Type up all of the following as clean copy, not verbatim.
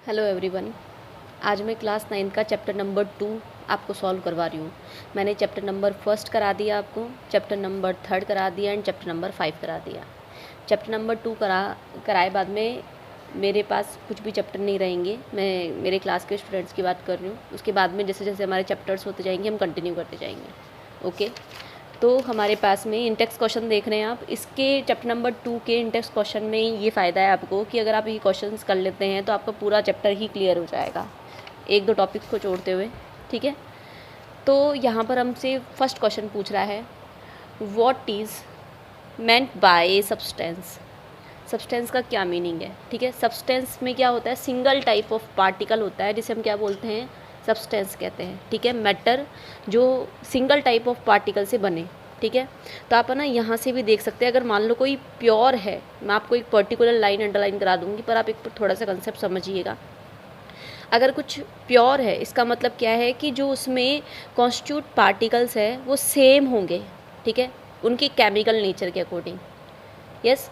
Hello everyone. आज मैं class 9 का चैप्टर नंबर 2 आपको सॉल्व करवा रही हूँ। मैंने चैप्टर नंबर फर्स्ट करा दिया आपको, चैप्टर नंबर 3 करा दिया एंड चैप्टर नंबर 5 करा दिया। चैप्टर नंबर 2 कराए बाद में मेरे पास कुछ भी चैप्टर नहीं रहेंगे। मैं मेरे क्लास के स्टूडेंट्स की बात कर रही हूँ। उसके बाद में जैसे जैसे हमारे चैप्टर्स होते जाएंगे हम कंटिन्यू करते जाएंगे। ओके, तो हमारे पास में इंटेक्स क्वेश्चन देख रहे हैं आप। इसके चैप्टर नंबर 2 के इंटेक्स क्वेश्चन में ये फ़ायदा है आपको कि अगर आप ये क्वेश्चंस कर लेते हैं तो आपका पूरा चैप्टर ही क्लियर हो जाएगा, एक दो टॉपिक्स को छोड़ते हुए। ठीक है, तो यहाँ पर हमसे फर्स्ट क्वेश्चन पूछ रहा है, what is meant by substance. Substance का क्या मीनिंग है। ठीक है, सब्सटेंस में क्या होता है, सिंगल टाइप ऑफ पार्टिकल होता है जिसे हम क्या बोलते हैं, सब्सटेंस कहते हैं। ठीक है, मैटर जो सिंगल टाइप ऑफ पार्टिकल से बने। ठीक है, तो आप है ना यहाँ से भी देख सकते हैं। अगर मान लो कोई प्योर है, मैं आपको एक पर्टिकुलर लाइन अंडरलाइन करा दूंगी, पर आप एक थोड़ा सा कंसेप्ट समझिएगा। अगर कुछ प्योर है इसका मतलब क्या है कि जो उसमें कॉन्स्टिट्यूट पार्टिकल्स है वो सेम होंगे। ठीक है, उनकी केमिकल नेचर के अकॉर्डिंग। यस,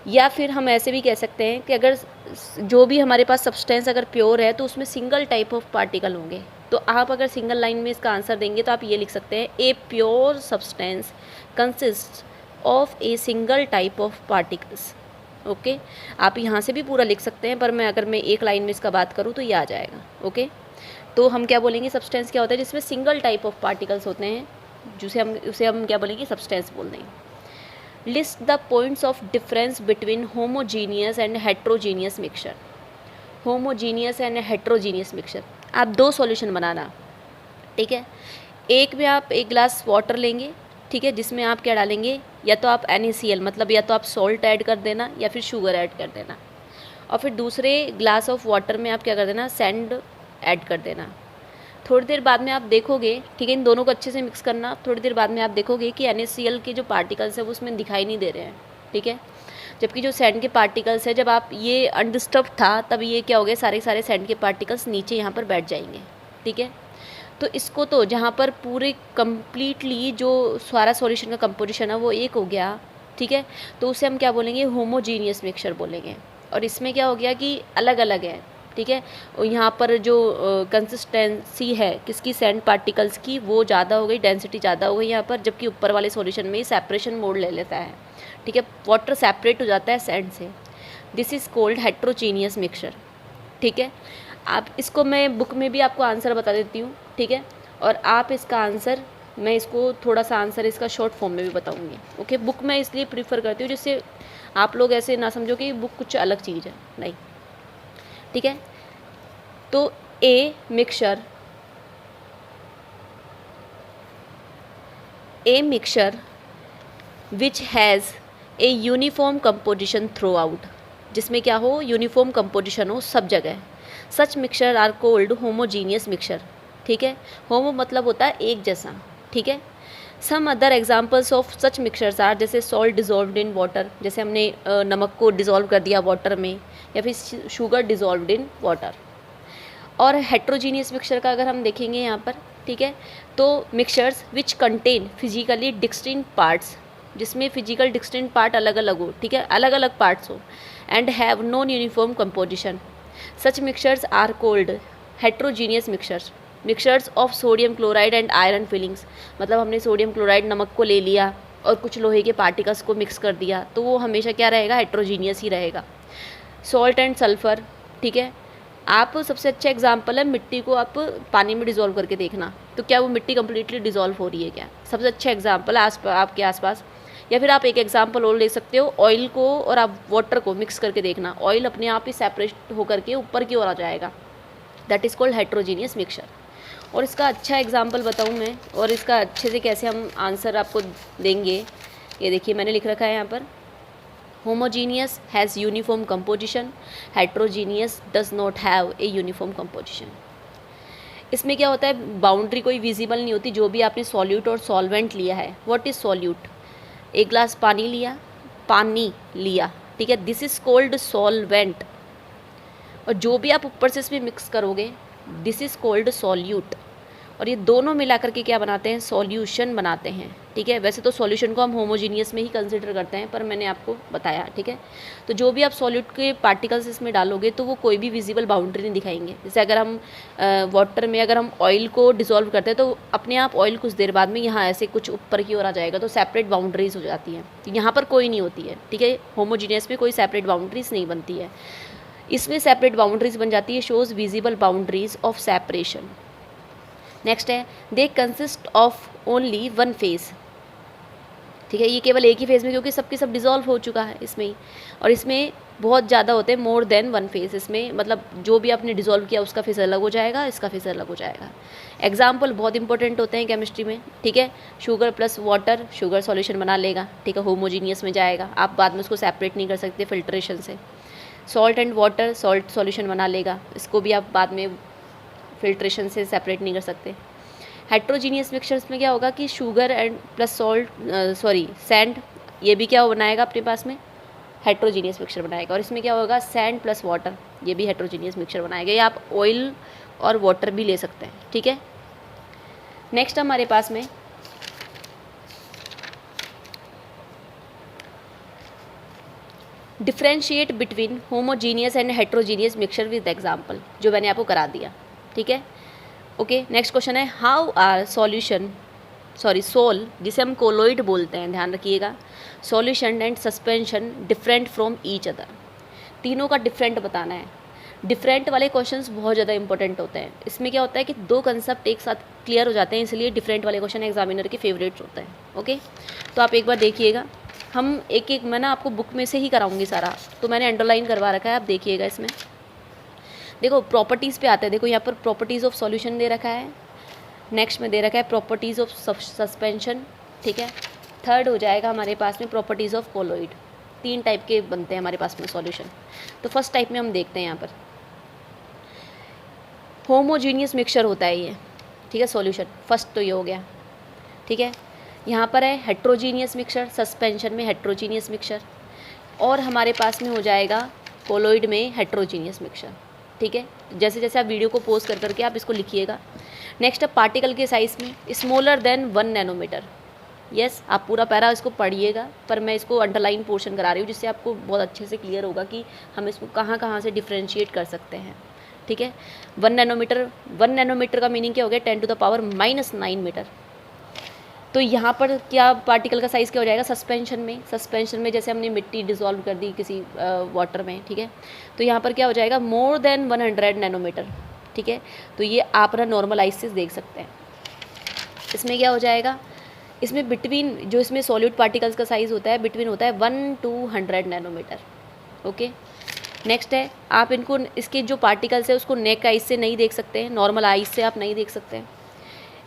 या फिर हम ऐसे भी कह सकते हैं कि अगर जो भी हमारे पास सब्सटेंस अगर प्योर है तो उसमें सिंगल टाइप ऑफ पार्टिकल होंगे। तो आप अगर सिंगल लाइन में इसका आंसर देंगे तो आप ये लिख सकते हैं, a pure substance consist of a single type of particles. Okay, आप यहाँ से भी पूरा लिख सकते हैं, पर अगर मैं एक लाइन में इसका बात करूँ तो ये आ जाएगा। ओके, तो हम क्या बोलेंगे, सब्सटेंस क्या होता है जिसमें सिंगल टाइप ऑफ पार्टिकल्स होते हैं, उसे हम क्या बोलेंगे, सब्सटेंस बोल देंगे। List the points of difference between homogeneous and heterogeneous mixture. Homogeneous and heterogeneous mixture, आप दो सॉल्यूशन बनाना। ठीक है, एक में आप एक ग्लास वाटर लेंगे, ठीक है, जिसमें आप क्या डालेंगे, या तो आप NaCl मतलब या तो आप सॉल्ट ऐड कर देना या फिर शुगर ऐड कर देना, और फिर दूसरे ग्लास ऑफ वाटर में आप क्या कर देना, सैंड ऐड कर देना। थोड़ी देर बाद में आप देखोगे, ठीक है, इन दोनों को अच्छे से मिक्स करना। थोड़ी देर बाद में आप देखोगे कि NaCl के जो पार्टिकल्स है वो उसमें दिखाई नहीं दे रहे हैं। ठीक है, जबकि जो सैंड के पार्टिकल्स है, जब आप ये अनडिस्टर्ब था तब ये क्या हो गए, सारे सारे सैंड के पार्टिकल्स नीचे यहाँ पर बैठ जाएंगे। ठीक है, तो इसको तो जहाँ पर पूरे कम्प्लीटली जो सारा सॉल्यूशन का कंपोजिशन है वो एक हो गया। ठीक है, तो उसे हम क्या बोलेंगे, होमोजीनियस मिक्सचर बोलेंगे। और इसमें क्या हो गया कि अलग अलग है। ठीक है, और यहाँ पर जो कंसिस्टेंसी है किसकी, सैंड पार्टिकल्स की, वो ज़्यादा हो गई, डेंसिटी ज़्यादा हो गई यहाँ पर, जबकि ऊपर वाले सॉल्यूशन में सेपरेशन मोड ले लेता है। ठीक है, वाटर सेपरेट हो जाता है सैंड से। This is cold heterogeneous mixture. ठीक है, आप इसको मैं बुक में भी आपको आंसर बता देती हूँ। ठीक है, और आप इसका आंसर, मैं इसको थोड़ा सा आंसर इसका शॉर्ट फॉर्म में भी बताऊँगी। ओके, बुक मैं इसलिए प्रीफर करती हूँ जिससे आप लोग ऐसे ना समझो कि बुक कुछ अलग चीज़ है, नहीं। ठीक है, तो a mixture which has a uniform composition throughout, जिसमें क्या हो, यूनिफॉर्म कंपोजिशन हो सब जगह। Such mixture are called homogeneous mixture. ठीक है, होमो मतलब होता है एक जैसा। ठीक है, some other examples of such mixtures are, जैसे सॉल्ट डिजॉल्व्ड इन वाटर, जैसे हमने नमक को डिजॉल्व कर दिया वाटर में, या फिर शुगर डिजॉल्व्ड इन वाटर। और हेट्रोजीनियस मिक्सचर का अगर हम देखेंगे यहाँ पर, ठीक है, तो mixtures which contain physically distinct parts, जिसमें फिजिकल डिस्टिंक्ट पार्ट अलग अलग हो। ठीक है, अलग अलग पार्ट्स हो, and have non uniform composition. Such mixtures are called heterogeneous mixtures. Mixtures of sodium chloride and iron filings, मतलब हमने सोडियम क्लोराइड नमक को ले लिया और कुछ लोहे के पार्टिकल्स को मिक्स कर दिया, तो वो हमेशा क्या रहेगा, हेट्रोजीनियस ही रहेगा। सॉल्ट एंड सल्फर, ठीक है, आप सबसे अच्छा एग्जाम्पल है, मिट्टी को आप पानी में डिज़ोल्व करके देखना, तो क्या वो मिट्टी कम्प्लीटली डिज़ोल्व हो रही है क्या, सबसे अच्छा एग्जाम्पल है आपके आसपास। या फिर आप एक एग्जाम्पल और ले सकते हो, ऑयल को और आप वाटर को मिक्स करके देखना, ऑयल अपने आप ही सेपरेट होकर के ऊपर की ओर आ जाएगा। That is called heterogeneous mixture. और इसका अच्छा एग्जाम्पल बताऊँ मैं, और इसका अच्छे से कैसे हम आंसर आपको देंगे, ये देखिए मैंने लिख रखा है यहाँ पर, homogeneous has uniform composition, heterogeneous does not have a uniform composition। इसमें क्या होता है, बाउंड्री कोई विजिबल नहीं होती। जो भी आपने सॉल्यूट और सॉल्वेंट लिया है, व्हाट इज सॉल्यूट, एक ग्लास पानी लिया, ठीक है, दिस इज कॉल्ड सॉल्वेंट। और जो भी आप ऊपर से इसमें मिक्स करोगे, दिस इज कॉल्ड सॉल्यूट। और ये दोनों मिला करके क्या बनाते हैं, सॉल्यूशन बनाते हैं। ठीक है, वैसे तो सॉल्यूशन को हम होमोजीनियस में ही कंसिडर करते हैं, पर मैंने आपको बताया। ठीक है, तो जो भी आप सॉल्यूट के पार्टिकल्स इसमें डालोगे तो वो कोई भी विजिबल बाउंड्री नहीं दिखाएंगे। जैसे अगर हम वाटर में अगर हम ऑयल को डिसॉल्व करते हैं तो अपने आप ऑयल कुछ देर बाद में यहाँ ऐसे कुछ ऊपर की ओर आ जाएगा, तो सेपरेट बाउंड्रीज हो जाती हैं। तो यहाँ पर कोई नहीं होती है। ठीक है, होमोजीनियस में कोई सेपरेट बाउंड्रीज नहीं बनती है, इसमें सेपरेट बाउंड्रीज बन जाती है, shows visible boundaries of separation. Next है, they consist of only one phase. ठीक है, ये केवल एक ही फेज़ में, क्योंकि सबके सब डिज़ोल्व हो चुका है इसमें ही, और इसमें बहुत ज़्यादा होते हैं, मोर देन वन फेज़। इसमें मतलब जो भी आपने डिज़ोल्व किया उसका फेज़ अलग हो जाएगा, इसका फेज़ अलग हो जाएगा। एग्जाम्पल बहुत इंपॉर्टेंट होते हैं केमिस्ट्री में। ठीक है, sugar plus water, sugar solution बना लेगा। ठीक है, होमोजीनियस में जाएगा, आप बाद में उसको सेपरेट नहीं कर सकते फिल्ट्रेशन से। Salt and water, salt solution बना लेगा, इसको भी आप बाद में फिल्ट्रेशन से सेपरेट नहीं कर सकते। हेट्रोजीनियस मिक्सचर्स में क्या होगा कि sugar and plus salt sand, ये भी क्या बनाएगा अपने पास में, हेट्रोजीनियस मिक्सचर बनाएगा। और इसमें क्या होगा, सैंड प्लस वाटर, ये भी हेट्रोजीनियस मिक्सचर बनाएगा। या आप ऑयल और वाटर भी ले सकते हैं। ठीक है, नेक्स्ट हमारे पास में differentiate between homogeneous and heterogeneous mixture with example, जो मैंने आपको करा दिया। ठीक है, ओके, नेक्स्ट क्वेश्चन है, हाउ आर सोल, जिसे हम कोलोइड बोलते हैं, ध्यान रखिएगा, solution and suspension different from each other. तीनों का डिफरेंट बताना है। डिफरेंट वाले क्वेश्चंस बहुत ज़्यादा इंपॉर्टेंट होते हैं। इसमें क्या होता है कि दो कंसेप्ट एक साथ क्लियर हो जाते हैं, इसलिए डिफरेंट वाले क्वेश्चन एग्जामिनर के फेवरेट्स होते हैं। ओके, तो आप एक बार देखिएगा, हम एक एक मैं ना आपको बुक में से ही कराऊंगी सारा, तो मैंने अंडरलाइन करवा रखा है, आप देखिएगा। इसमें देखो प्रॉपर्टीज़ पे आते हैं, देखो यहाँ पर प्रॉपर्टीज़ ऑफ सॉल्यूशन दे रखा है, नेक्स्ट में दे रखा है प्रॉपर्टीज़ ऑफ सस्पेंशन। ठीक है, थर्ड हो जाएगा हमारे पास में प्रॉपर्टीज़ ऑफ कोलोइड। तीन टाइप के बनते हैं हमारे पास में सॉल्यूशन। तो फर्स्ट टाइप में हम देखते हैं, यहाँ पर होमोजीनियस मिक्सचर होता है ये। ठीक है, सॉल्यूशन फर्स्ट तो ये हो गया। ठीक है, यहाँ पर है हेट्रोजीनियस मिक्सचर, सस्पेंशन में हेट्रोजीनियस मिक्सचर, और हमारे पास में हो जाएगा कोलोइड में हेट्रोजीनियस मिक्सचर। ठीक है, जैसे जैसे आप वीडियो को पोज कर करके आप इसको लिखिएगा। नेक्स्ट है पार्टिकल के साइज़ में स्मॉलर देन 1 नैनोमीटर। यस, आप पूरा पैरा इसको पढ़िएगा, पर मैं इसको अंडरलाइन पोर्शन करा रही हूँ, जिससे आपको बहुत अच्छे से क्लियर होगा कि हम इसको कहाँ कहाँ से डिफ्रेंशिएट कर सकते हैं। ठीक है, 1 नैनोमीटर का मीनिंग क्या हो गया, 10⁻⁻9 मीटर। तो यहाँ पर क्या पार्टिकल का साइज़ क्या हो जाएगा, सस्पेंशन में जैसे हमने मिट्टी डिसॉल्व कर दी किसी वाटर में। ठीक है, तो यहाँ पर क्या हो जाएगा, मोर देन 100 नैनोमीटर। ठीक है, तो ये आप ना नॉर्मल आइज से देख सकते हैं। इसमें क्या हो जाएगा, इसमें बिटवीन जो इसमें सॉलिड पार्टिकल्स का साइज़ होता है बिटवीन होता है 1 to 100 नैनोमीटर। ओके, नेक्स्ट है, आप इनको इसके जो पार्टिकल्स है उसको नेक आइज से नहीं देख सकते हैं, नॉर्मल आइज से आप नहीं देख सकते हैं।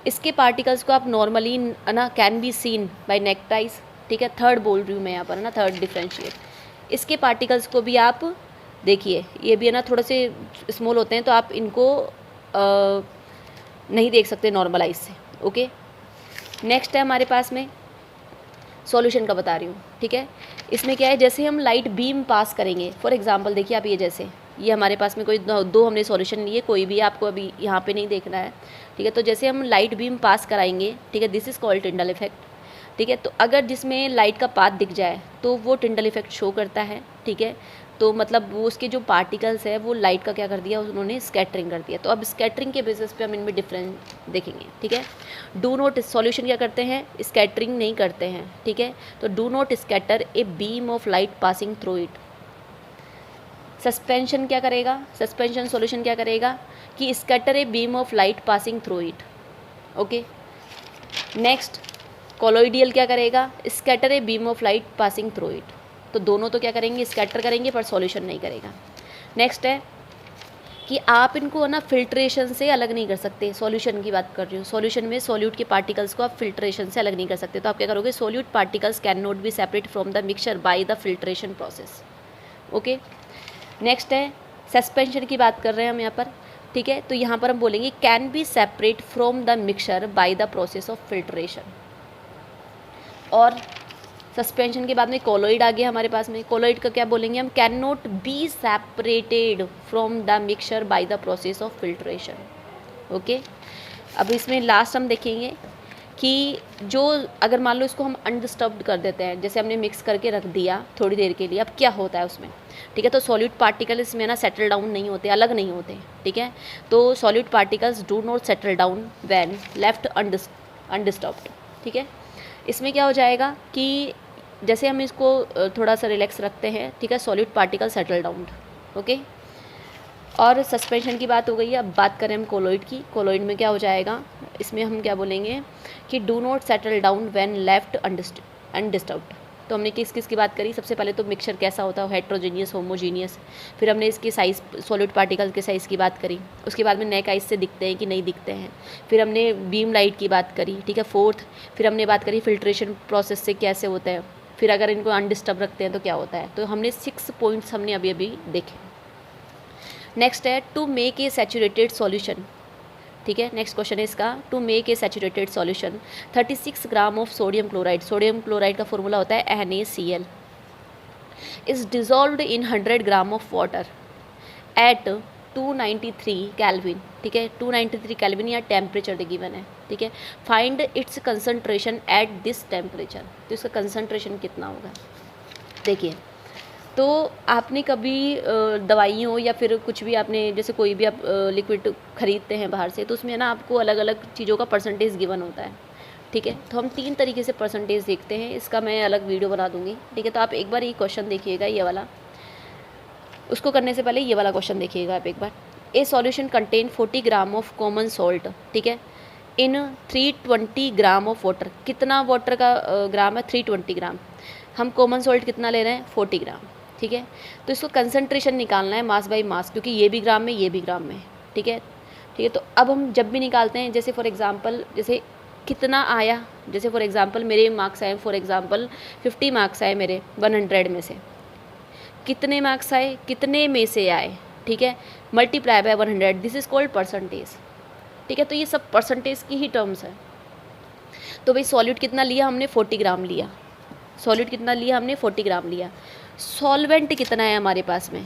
इसके पार्टिकल्स को आप नॉर्मली ना can be seen by naked eyes. ठीक है, थर्ड बोल रही हूँ मैं यहाँ पर ना, थर्ड डिफ्रेंशिएट। इसके पार्टिकल्स को भी आप देखिए, ये भी है ना थोड़े से स्मॉल होते हैं, तो आप इनको नहीं देख सकते नॉर्मल आइज से। ओके, नेक्स्ट है हमारे पास में सॉल्यूशन का बता रही हूँ। ठीक है, इसमें क्या है, जैसे हम लाइट बीम पास करेंगे, फॉर एग्जांपल देखिए आप, ये हमारे पास में कोई दो हमने सॉल्यूशन लिए, कोई भी आपको अभी यहाँ पे नहीं देखना है। ठीक है, तो जैसे हम लाइट बीम पास कराएंगे, ठीक है, this is called Tyndall effect. ठीक है, तो अगर जिसमें लाइट का पाथ दिख जाए तो वो टिंडल इफेक्ट शो करता है। ठीक है, तो मतलब वो उसके जो पार्टिकल्स है वो लाइट का क्या कर दिया, उन्होंने स्कैटरिंग कर दिया। तो अब स्कैटरिंग के बेसिस पे हम इनमें डिफरेंस देखेंगे। ठीक है, डू नॉट, सॉल्यूशन क्या करते हैं, स्कैटरिंग नहीं करते हैं। ठीक है, तो do not scatter a beam of light passing through it. Suspension क्या करेगा, सस्पेंशन सॉल्यूशन क्या करेगा कि scatter a beam of light passing through it. Okay, next colloidal क्या करेगा, scatter a beam of light passing through it. तो दोनों तो क्या करेंगे, स्कैटर करेंगे, पर सॉल्यूशन नहीं करेगा। नेक्स्ट है कि आप इनको ना फिल्ट्रेशन से अलग नहीं कर सकते। सॉल्यूशन की बात कर रही हूँ, सॉल्यूशन में सॉल्यूट के पार्टिकल्स को आप फिल्ट्रेशन से अलग नहीं कर सकते। तो आप क्या करोगे, solute particles can not be separate from the mixture by the filtration process. Okay, next है सस्पेंशन की बात कर रहे हैं हम यहाँ पर। ठीक है, तो यहाँ पर हम बोलेंगे can be separate from the mixture by the process of filtration. और सस्पेंशन के बाद में कोलोइड आ गया हमारे पास में। कोलोइड का क्या बोलेंगे हम, can not be separated from the mixture by the process of filtration. Okay, अब इसमें लास्ट हम देखेंगे कि जो अगर मान लो इसको हम अनडिस्टर्ब्ड कर देते हैं, जैसे हमने मिक्स करके रख दिया थोड़ी देर के लिए, अब क्या होता है उसमें, ठीक है। तो सॉलिड पार्टिकल इसमें ना सेटल डाउन नहीं होते, अलग नहीं होते, ठीक है। तो solid particles do not settle down when left undisturbed, ठीक है। इसमें क्या हो जाएगा कि जैसे हम इसको थोड़ा सा रिलैक्स रखते हैं, ठीक है, solid particle settle down, okay. और सस्पेंशन की बात हो गई है। अब बात करें हम कोलोइड की। कोलोइड में क्या हो जाएगा, इसमें हम क्या बोलेंगे कि do not settle down when left undisturbed. तो हमने किस किस की बात करी, सबसे पहले तो मिक्सचर कैसा होता है, हेट्रोजीनियस, होमोजीनियस। फिर हमने इसकी साइज़, सॉलिड पार्टिकल के साइज़ की बात करी। उसके बाद में नेक आइज से दिखते हैं कि नहीं दिखते हैं। फिर हमने बीम लाइट की बात करी, ठीक है, फोर्थ। फिर हमने बात करी फिल्ट्रेशन प्रोसेस से कैसे होता है। फिर अगर इनको अनडिस्टर्ब रखते हैं तो क्या होता है। तो हमने 6 पॉइंट्स हमने अभी अभी देखे। नेक्स्ट है to make a saturated solution, ठीक है। नेक्स्ट क्वेश्चन है इसका, to make a saturated solution 36 gram of sodium chloride. Sodium chloride का फॉर्मूला होता है NaCl is dissolved in 100 gram of water at 293 kelvin, ठीक है। 293 केल्विन या टेम्परेचर गिवन है, ठीक है। Find its concentration at this temperature. तो इसका कंसनट्रेशन कितना होगा। देखिए, तो आपने कभी दवाइयों या फिर कुछ भी आपने, जैसे कोई भी आप लिक्विड खरीदते हैं बाहर से, तो उसमें ना आपको अलग अलग चीज़ों का परसेंटेज गिवन होता है, ठीक है। तो हम 3 तरीके से परसेंटेज देखते हैं, इसका मैं अलग वीडियो बना दूंगी, ठीक है। तो आप एक बार ये क्वेश्चन देखिएगा, ये वाला। उसको करने से पहले ये वाला क्वेश्चन देखिएगा आप एक बार। A solution contain 40 gram of common salt, ठीक है, इन 320 ग्राम ऑफ वाटर। कितना वाटर का ग्राम है, 320 ग्राम। हम कॉमन सॉल्ट कितना ले रहे हैं, 40 ग्राम, ठीक है। तो इसको कंसंट्रेशन निकालना है मास बाय मास, क्योंकि ये भी ग्राम में, ये भी ग्राम में, ठीक है, ठीक है। तो अब हम जब भी निकालते हैं, जैसे फॉर एग्जांपल, जैसे कितना आया, जैसे फॉर एग्जांपल मेरे मार्क्स आए, फॉर एग्जांपल 50 मार्क्स आए मेरे 100 में से। कितने मार्क्स आए, कितने में से आए, ठीक है, multiply by 100, this is called percentage, ठीक है। तो ये सब परसेंटेज की ही टर्म्स है। तो भाई सॉलिड कितना लिया हमने, 40 ग्राम लिया। सॉलिड कितना लिया हमने, 40 ग्राम लिया। सॉल्वेंट कितना है हमारे पास में,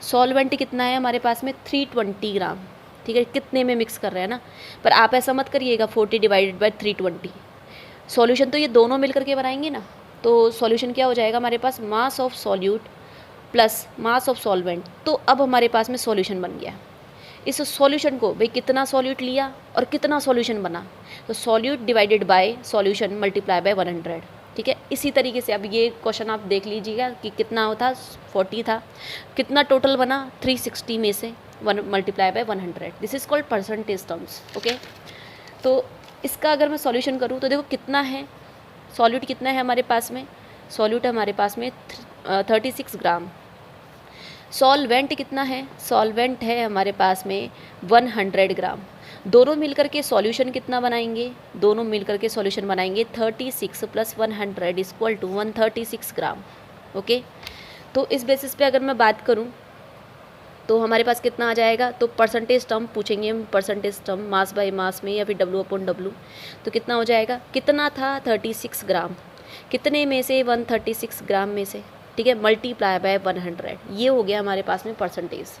सॉल्वेंट कितना है हमारे पास में, 320 ग्राम, ठीक है। कितने में मिक्स कर रहे हैं ना, पर आप ऐसा मत करिएगा 40 डिवाइडेड बाय 320। सॉल्यूशन तो ये दोनों मिलकर के बनाएंगे ना। तो सॉल्यूशन क्या हो जाएगा हमारे पास, mass of solute plus mass of solvent. तो अब हमारे पास में सॉल्यूशन बन गया। इस सॉल्यूशन को भाई कितना सॉल्यूट लिया और कितना सॉल्यूशन बना, तो solute divided by solution multiply by 100, ठीक है। इसी तरीके से अब ये क्वेश्चन आप देख लीजिएगा कि कितना होता, 40 था, कितना टोटल बना, 360 में से 1 multiply by 100, this is called percentage terms, okay. तो इसका अगर मैं सॉल्यूशन करूँ तो देखो कितना है, सॉल्यूट कितना है हमारे पास में, सॉल्यूट हमारे पास में 36 ग्राम। सॉल्वेंट कितना है, सॉल्वेंट है हमारे पास में 100 ग्राम। दोनों मिलकर के सॉल्यूशन कितना बनाएंगे, दोनों मिलकर के सॉल्यूशन बनाएंगे 36 + 100 = 136 ग्राम, ओके। तो इस बेसिस पे अगर मैं बात करूं तो हमारे पास कितना आ जाएगा, तो परसेंटेज टर्म पूछेंगे हम, percentage term mass by mass में या फिर W/W। तो कितना हो जाएगा, कितना था 36 ग्राम, कितने में से 136 ग्राम में से, ठीक है, मल्टीप्लाई बाय 100। ये हो गया हमारे पास में परसेंटेज।